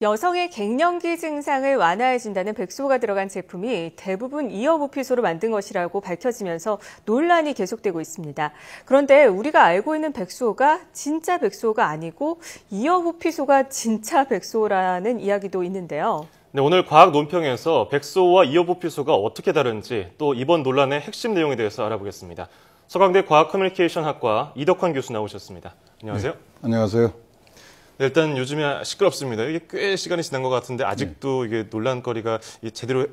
여성의 갱년기 증상을 완화해준다는 백소가 들어간 제품이 대부분 이어부피소로 만든 것이라고 밝혀지면서 논란이 계속되고 있습니다. 그런데 우리가 알고 있는 백소가 진짜 백소가 아니고 이어부피소가 진짜 백소라는 이야기도 있는데요. 네, 오늘 과학 논평에서 백소와 이어부피소가 어떻게 다른지 또 이번 논란의 핵심 내용에 대해서 알아보겠습니다. 서강대 과학커뮤니케이션학과 이덕환 교수 나오셨습니다. 안녕하세요. 네, 안녕하세요. 네, 일단 요즘에 시끄럽습니다. 이게 꽤 시간이 지난 것 같은데 아직도 이게 논란거리가 제대로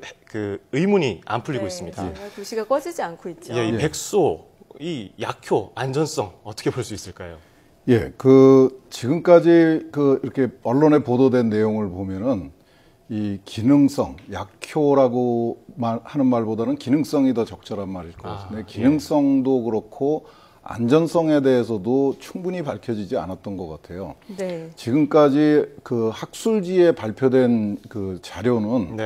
의문이 안 풀리고 있습니다. 정말 도시가 꺼지지 않고 있죠. 이 백소, 이 약효, 안전성 어떻게 볼 수 있을까요? 예, 지금까지 이렇게 언론에 보도된 내용을 보면은 이 기능성, 약효라고 하는 말보다는 기능성이 더 적절한 말일 것 같습니다. 기능성도 그렇고 안전성에 대해서도 충분히 밝혀지지 않았던 것 같아요. 네. 지금까지 학술지에 발표된 자료는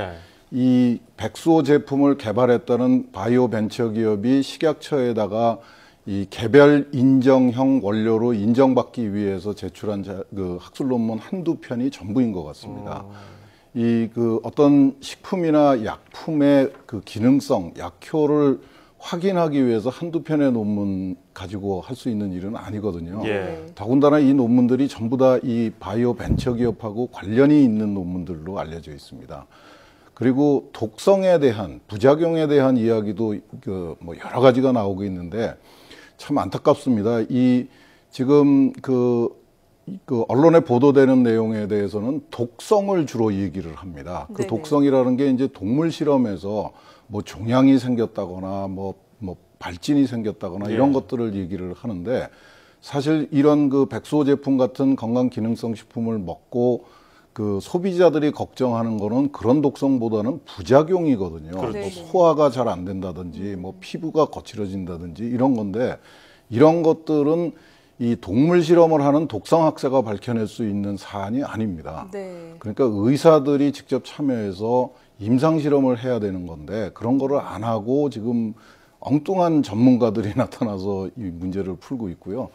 이 백소 제품을 개발했다는 바이오 벤처 기업이 식약처에다가 이 개별 인정형 원료로 인정받기 위해서 제출한 학술 논문 한두 편이 전부인 것 같습니다. 어떤 식품이나 약품의 기능성, 약효를 확인하기 위해서 한두 편의 논문 가지고 할 수 있는 일은 아니거든요. 더군다나 이 논문들이 전부 다 이 바이오 벤처 기업하고 관련이 있는 논문들로 알려져 있습니다. 그리고 독성에 대한, 부작용에 대한 이야기도 여러 가지가 나오고 있는데 참 안타깝습니다. 지금 언론에 보도되는 내용에 대해서는 독성을 주로 얘기를 합니다. 그 독성이라는 게 이제 동물 실험에서 종양이 생겼다거나 발진이 생겼다거나 이런 것들을 얘기를 하는데, 사실 이런 백소 제품 같은 건강 기능성 식품을 먹고 소비자들이 걱정하는 거는 그런 독성보다는 부작용이거든요. 소화가 잘 안 된다든지 피부가 거칠어진다든지 이런 건데, 이런 것들은 이 동물 실험을 하는 독성학자가 밝혀낼 수 있는 사안이 아닙니다. 그러니까 의사들이 직접 참여해서 임상 실험을 해야 되는 건데 그런 거를 안 하고 지금 엉뚱한 전문가들이 나타나서 이 문제를 풀고 있고요.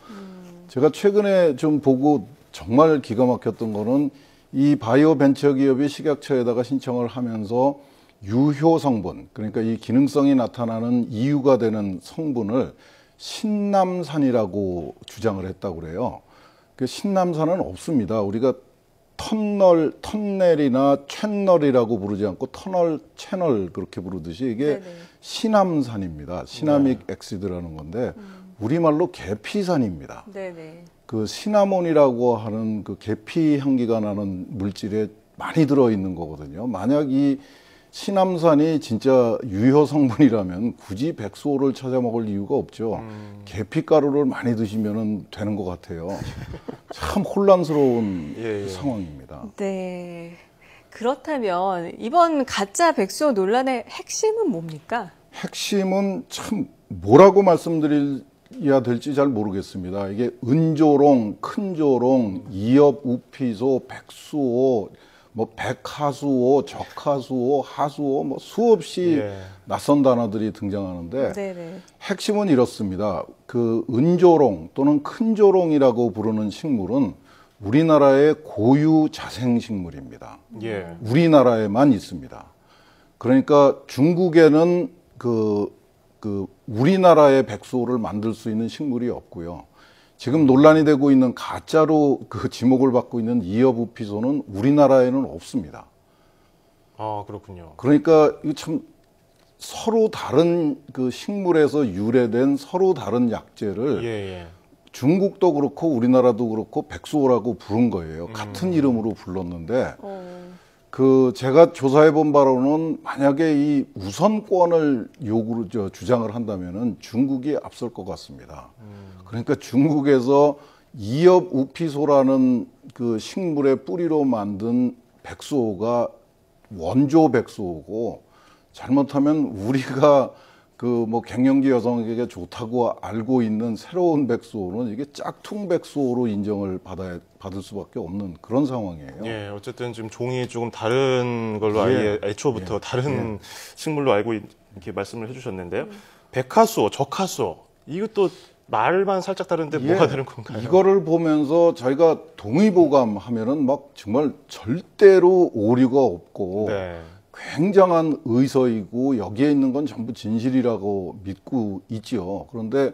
제가 최근에 좀 보고 정말 기가 막혔던 거는 이 바이오 벤처 기업이 식약처에다가 신청을 하면서 유효 성분, 그러니까 이 기능성이 나타나는 이유가 되는 성분을 신남산이라고 주장을 했다고 그래요. 신남산은 없습니다. 우리가 턴넬이나 챈널이라고 부르지 않고 터널, 채널 그렇게 부르듯이 이게 시남산입니다. 시나믹 엑시드라는 건데 우리말로 계피산입니다. 시나몬이라고 하는 계피 향기가 나는 물질에 많이 들어있는 거거든요. 만약 이 시남산이 진짜 유효 성분이라면 굳이 백소를 찾아 먹을 이유가 없죠. 계피가루를 많이 드시면 되는 것 같아요. 참 혼란스러운 상황입니다. 네. 그렇다면 이번 가짜 백소 논란의 핵심은 뭡니까? 핵심은 참 뭐라고 말씀드려야 될지 잘 모르겠습니다. 이게 은조롱, 큰조롱, 이엽우피소, 백수호, 백하수호, 적하수호, 하수호 수없이 낯선 단어들이 등장하는데 핵심은 이렇습니다. 은조롱 또는 큰조롱이라고 부르는 식물은 우리나라의 고유 자생식물입니다. 우리나라에만 있습니다. 그러니까 중국에는 우리나라의 백소를 만들 수 있는 식물이 없고요. 지금 논란이 되고 있는 가짜로 지목을 받고 있는 이어부피소는 우리나라에는 없습니다. 아, 그렇군요. 그러니까 이거 참 서로 다른 식물에서 유래된 서로 다른 약재를 중국도 그렇고 우리나라도 그렇고 백소라고 부른 거예요. 같은 이름으로 불렀는데 제가 조사해 본 바로는 만약에 이 우선권을 주장을 한다면은 중국이 앞설 것 같습니다. 그러니까 중국에서 이엽우피소라는 식물의 뿌리로 만든 백소가 원조 백소고, 잘못하면 우리가 갱년기 여성에게 좋다고 알고 있는 새로운 백소는 이게 짝퉁 백소로 인정을 받을 수밖에 없는 그런 상황이에요. 어쨌든 지금 종이 조금 다른 걸로 아예 애초부터 다른 식물로 알고 이렇게 말씀을 해주셨는데요. 백하수호, 적하수호 이것도 말만 살짝 다른데 예, 뭐가 다른 건가요? 이거를 보면서 저희가 동의보감 하면은 막 정말 절대로 오류가 없고 네. 굉장한 의서이고 여기에 있는 건 전부 진실이라고 믿고 있지요. 그런데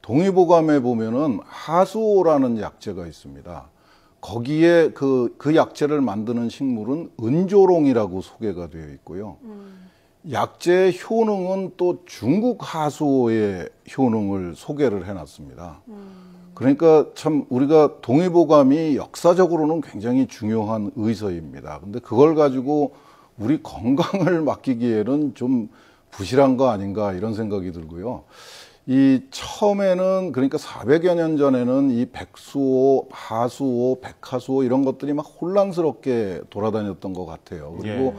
동의보감에 보면은 하수오라는 약재가 있습니다. 거기에 그 약재를 만드는 식물은 은조롱이라고 소개가 되어 있고요. 약재의 효능은 또 중국 하수오의 효능을 소개를 해놨습니다. 그러니까 참 우리가 동의보감이 역사적으로는 굉장히 중요한 의서입니다. 근데 그걸 가지고 우리 건강을 맡기기에는 좀 부실한 거 아닌가 이런 생각이 들고요. 이 처음에는 그러니까 400여 년 전에는 이 백수호, 하수호, 백하수호 이런 것들이 막 혼란스럽게 돌아다녔던 것 같아요. 그리고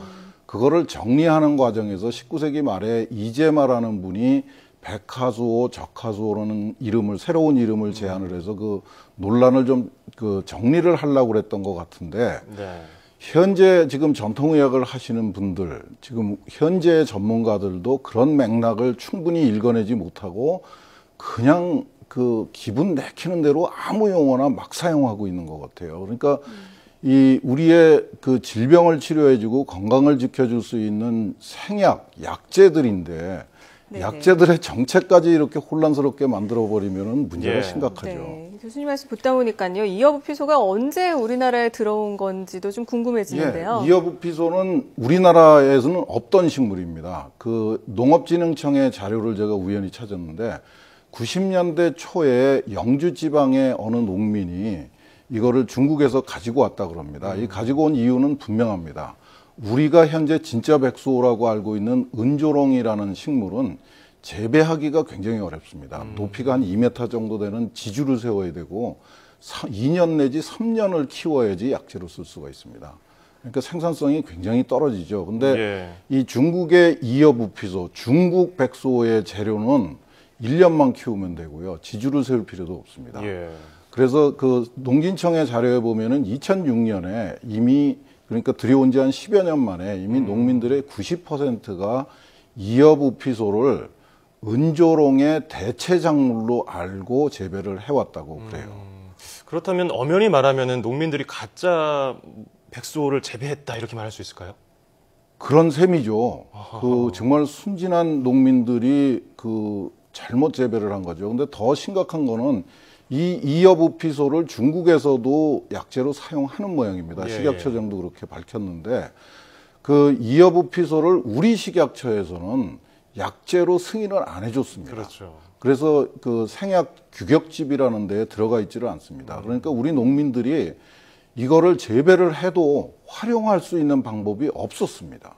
그거를 정리하는 과정에서 19세기 말에 이재마라는 분이 백하수호, 적하수호라는 새로운 이름을 제안을 해서 그 논란을 좀 그 정리를 하려고 그랬던 것 같은데 네. 현재 지금 전통의학을 하시는 분들, 지금 현재 전문가들도 그런 맥락을 충분히 읽어내지 못하고 그냥 그 기분 내키는 대로 아무 용어나 막 사용하고 있는 것 같아요. 그러니까 이 우리의 그 질병을 치료해주고 건강을 지켜줄 수 있는 생약, 약재들인데 네네. 약재들의 정체까지 이렇게 혼란스럽게 만들어버리면 문제가 예. 심각하죠. 네. 교수님 말씀 듣다 보니까요. 이어부피소가 언제 우리나라에 들어온 건지도 좀 궁금해지는데요. 예, 이어부피소는 우리나라에서는 없던 식물입니다. 그 농업진흥청의 자료를 제가 우연히 찾았는데 90년대 초에 영주 지방의 어느 농민이 이거를 중국에서 가지고 왔다 그럽니다. 이 가지고 온 이유는 분명합니다. 우리가 현재 진짜 백수호라고 알고 있는 은조롱이라는 식물은 재배하기가 굉장히 어렵습니다. 높이가 한 2m 정도 되는 지주를 세워야 되고 2년 내지 3년을 키워야지 약재로 쓸 수가 있습니다. 그러니까 생산성이 굉장히 떨어지죠. 근데 이 중국의 이어부피소, 중국 백수호의 재료는 1년만 키우면 되고요. 지주를 세울 필요도 없습니다. 그래서 그 농진청의 자료에 보면은 2006년에 이미 그러니까 들여온 지 한 10여 년 만에 이미 농민들의 90%가 이어부피소를 은조롱의 대체 작물로 알고 재배를 해왔다고 그래요. 그렇다면 엄연히 말하면은 농민들이 가짜 백수호를 재배했다 이렇게 말할 수 있을까요? 그런 셈이죠. 그 정말 순진한 농민들이 그 잘못 재배를 한 거죠. 근데 더 심각한 거는 이 이어부피소를 중국에서도 약재로 사용하는 모양입니다. 식약처장도 그렇게 밝혔는데 그 이어부피소를 우리 식약처에서는 약재로 승인을 안 해줬습니다. 그렇죠. 그래서 그 생약 규격집이라는 데에 들어가 있지를 않습니다. 그러니까 우리 농민들이 이거를 재배를 해도 활용할 수 있는 방법이 없었습니다.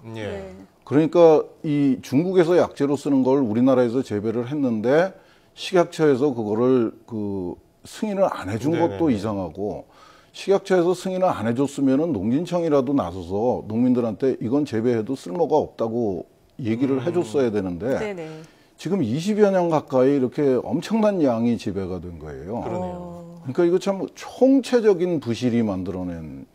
그러니까 이 중국에서 약재로 쓰는 걸 우리나라에서 재배를 했는데 식약처에서 그거를 그 승인을 안 해준 것도 이상하고 식약처에서 승인을 안 해줬으면은 농진청이라도 나서서 농민들한테 이건 재배해도 쓸모가 없다고 얘기를 해줬어야 되는데 지금 20여 년 가까이 이렇게 엄청난 양이 재배가 된 거예요. 그러니까 이거 참 총체적인 부실이 만들어낸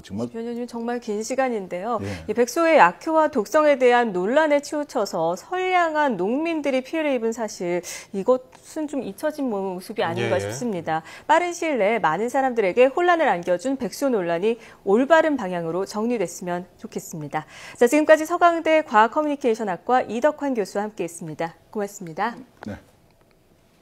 정말 10여 년이면 정말 긴 시간인데요. 이 백소의 약효와 독성에 대한 논란에 치우쳐서 선량한 농민들이 피해를 입은 사실, 이것은 좀 잊혀진 모습이 아닌가 싶습니다. 빠른 시일 내에 많은 사람들에게 혼란을 안겨준 백소 논란이 올바른 방향으로 정리됐으면 좋겠습니다. 자, 지금까지 서강대 과학커뮤니케이션학과 이덕환 교수와 함께했습니다. 고맙습니다. 네.